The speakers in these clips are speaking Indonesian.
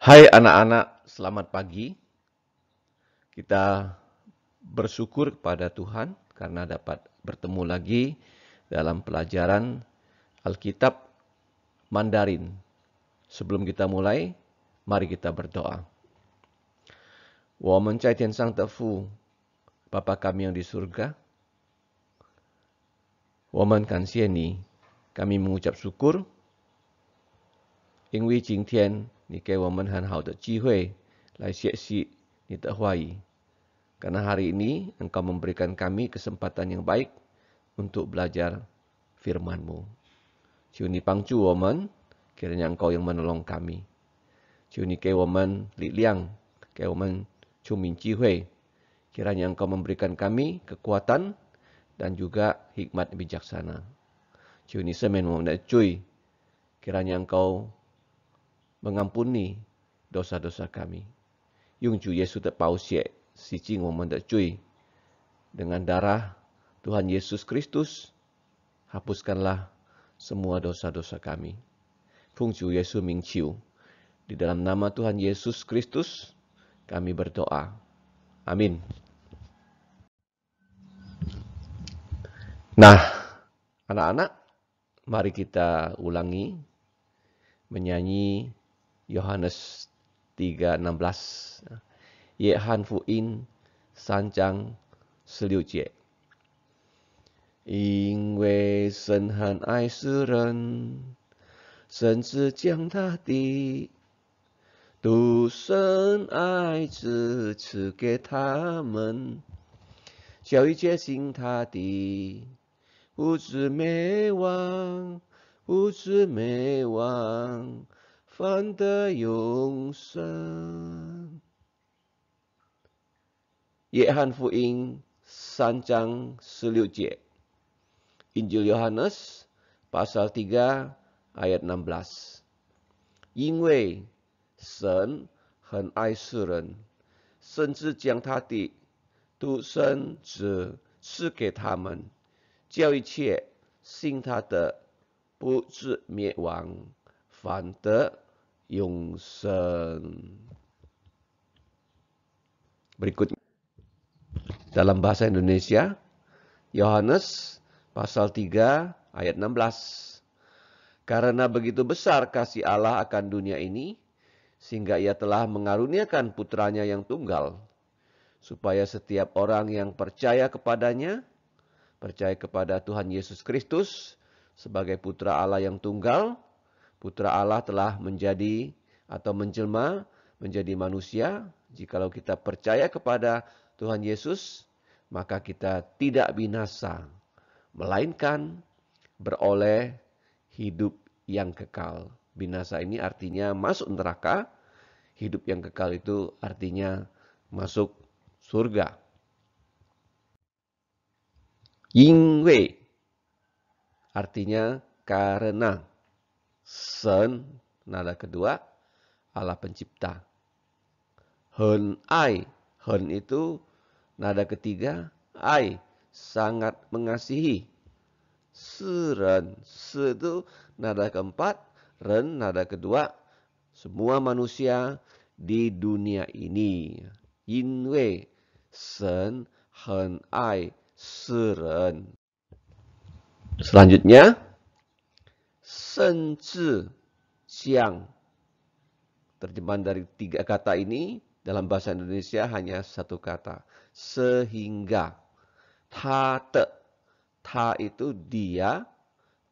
Hai anak-anak, selamat pagi. Kita bersyukur kepada Tuhan karena dapat bertemu lagi dalam pelajaran Alkitab Mandarin. Sebelum kita mulai, mari kita berdoa. 我们在天上的父, Bapa kami yang di surga, 我们感谢你, kami mengucap syukur, 因为今天你给我们很好的机会来学习你的话语. Karena hari ini Engkau memberikan kami kesempatan yang baik untuk belajar firman-Mu. 求你帮助我们, kiranya Engkau yang menolong kami. 求你给我们力量, 给我们聪明智慧, kiranya Engkau memberikan kami kekuatan dan juga hikmat bijaksana. 求你赦免我们的罪, kiranya Engkau mengampuni dosa-dosa kami. 用主耶稣的宝血洗净我们的罪. Dengan darah Tuhan Yesus Kristus, hapuskanlah semua dosa-dosa kami. 奉主耶稣名求, di dalam nama Tuhan Yesus Kristus, kami berdoa. Amin. Nah, anak-anak, mari kita ulangi menyanyi Yohanes 3:16. 约翰福音3章16节，因为神很爱世人，甚至将他的独生爱子赐给他们，叫一切信他的不至灭亡，反得永生。约翰福音3章16节. Injil Yohanes pasal 3 ayat 16. 因为神很爱世人，甚至将他的独生子赐给他们，叫一切信他的不至灭亡，反得永生。Berikutnya dalam bahasa Indonesia, Yohanes pasal 3 ayat 16. Karena begitu besar kasih Allah akan dunia ini, sehingga ia telah mengaruniakan putranya yang tunggal, supaya setiap orang yang percaya kepadanya, percaya kepada Tuhan Yesus Kristus sebagai putra Allah yang tunggal, putra Allah telah menjadi atau menjelma menjadi manusia. Jikalau kita percaya kepada Tuhan Yesus, maka kita tidak binasa, melainkan beroleh hidup yang kekal. Binasa ini artinya masuk neraka, hidup yang kekal itu artinya masuk surga. 因为 artinya karena. Sen, nada kedua, Allah pencipta. Hen ai, hen itu nada ketiga, ai, sangat mengasihi. Seren, se itu nada keempat, ren nada kedua, semua manusia di dunia ini. Inwe, sen, hen ai, seren. Selanjutnya, 甚至将. Terjemahan dari 3 kata ini dalam bahasa Indonesia hanya 1 kata. Sehingga. Ta te. Ta itu dia.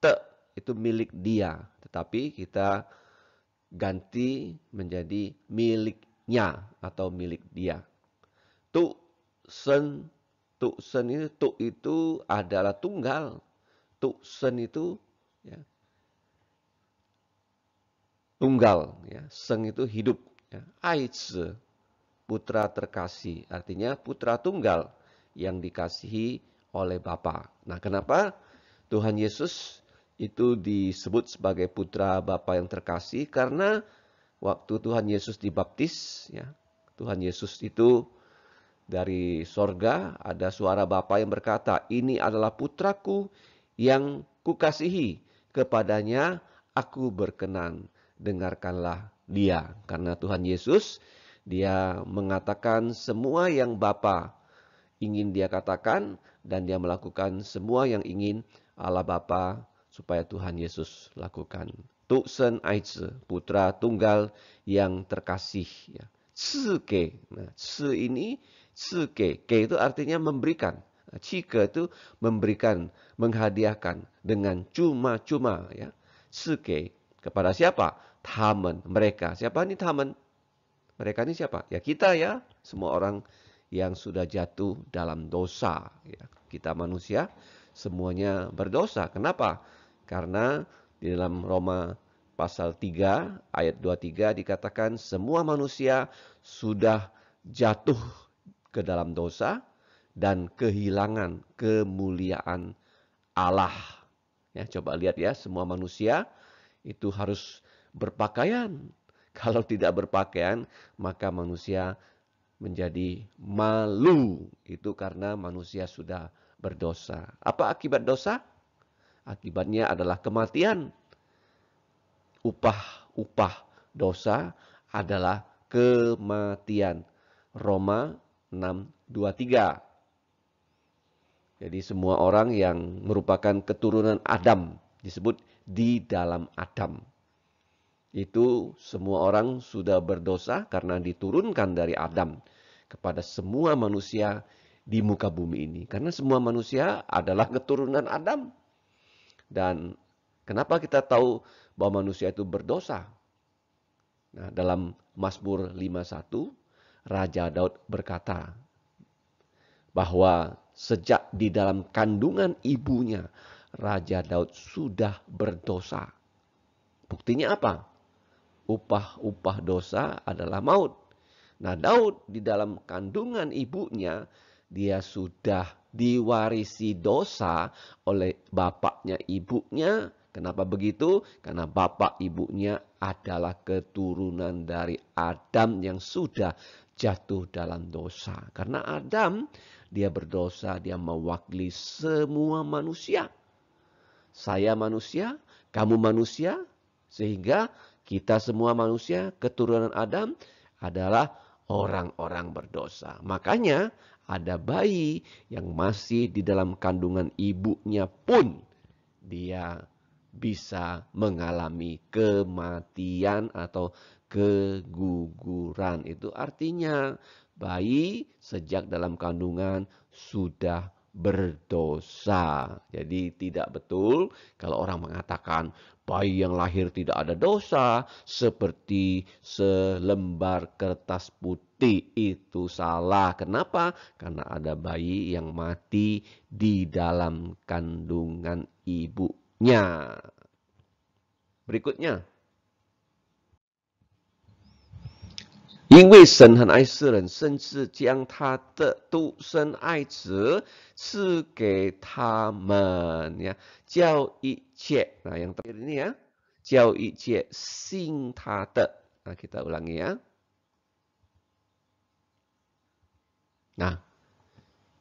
Te itu milik dia. Tetapi kita ganti menjadi miliknya atau milik dia. Tu sen. Tu sen itu, tu itu adalah tunggal. Tu sen itu ya, tunggal, ya. Seng itu hidup, ya. Aizi, putra terkasih, artinya putra tunggal yang dikasihi oleh Bapa. Nah, kenapa Tuhan Yesus itu disebut sebagai putra Bapa yang terkasih? Karena waktu Tuhan Yesus dibaptis, ya, Tuhan Yesus itu dari sorga ada suara Bapa yang berkata, ini adalah putraku yang kukasihi, kepadanya aku berkenan. Dengarkanlah dia. Karena Tuhan Yesus, dia mengatakan semua yang Bapa ingin dia katakan, dan dia melakukan semua yang ingin Allah Bapa supaya Tuhan Yesus lakukan. Tu'sen Aizi, putra tunggal yang terkasih. Ya. Cike. Nah, ini, cike. Ke itu artinya memberikan. Cike itu memberikan, menghadiahkan dengan cuma-cuma. Ya. Cike. Kepada siapa? Tamen, mereka. Siapa ini tamen? Mereka ini siapa? Ya kita ya. Semua orang yang sudah jatuh dalam dosa. Ya. Kita manusia semuanya berdosa. Kenapa? Karena di dalam Roma pasal 3 ayat 23 dikatakan semua manusia sudah jatuh ke dalam dosa dan kehilangan kemuliaan Allah. Ya, coba lihat ya, semua manusia itu harus berpakaian. Kalau tidak berpakaian, maka manusia menjadi malu. Itu karena manusia sudah berdosa. Apa akibat dosa? Akibatnya adalah kematian. Upah dosa adalah kematian. Roma 6:23. Jadi semua orang yang merupakan keturunan Adam disebut di dalam Adam. Itu semua orang sudah berdosa karena diturunkan dari Adam kepada semua manusia di muka bumi ini. Karena semua manusia adalah keturunan Adam. Dan kenapa kita tahu bahwa manusia itu berdosa? Nah, dalam Mazmur 51, Raja Daud berkata bahwa sejak di dalam kandungan ibunya, Raja Daud sudah berdosa. Buktinya apa? Upah dosa adalah maut. Nah, Daud di dalam kandungan ibunya, dia sudah diwarisi dosa oleh bapaknya ibunya. Kenapa begitu? Karena bapak ibunya adalah keturunan dari Adam yang sudah jatuh dalam dosa. Karena Adam, dia berdosa, dia mewakili semua manusia. Saya manusia, kamu manusia, sehingga kita semua manusia, keturunan Adam adalah orang-orang berdosa. Makanya ada bayi yang masih di dalam kandungan ibunya pun dia bisa mengalami kematian atau keguguran. Itu artinya bayi sejak dalam kandungan sudah berdosa. Jadi tidak betul kalau orang mengatakan bayi yang lahir tidak ada dosa seperti selembar kertas putih. Itu salah. Kenapa? Karena ada bayi yang mati di dalam kandungan ibunya. Berikutnya. 因为神很爱世人，甚至将他的独生爱子赐给他们呀，叫一切 nah yang terakhir ini ya, 叫一切信他的 nah kita ulangi ya. Nah,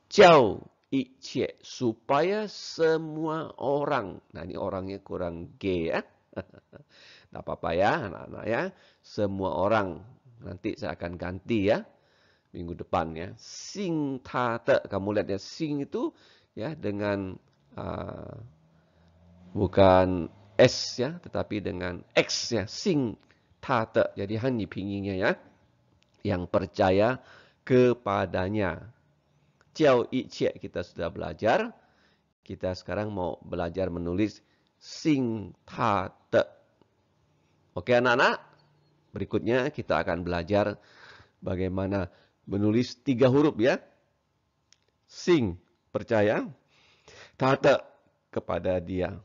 叫一切 supaya semua orang. Nah, ini orangnya kurang G ya. Tidak apa-apa ya, anak-anak ya. Semua orang. Nanti saya akan ganti ya. Minggu depan ya. Sing ta te. Kamu lihat ya. Sing itu ya dengan bukan S ya. Tetapi dengan X ya. Sing ta te. Jadi hanyi pinginnya ya. Yang percaya kepadanya. Jiao yi cie kita sudah belajar. Kita sekarang mau belajar menulis sing ta te. Oke anak-anak. Berikutnya kita akan belajar bagaimana menulis 3 huruf ya. Sing, percaya. Tata, kepada dia.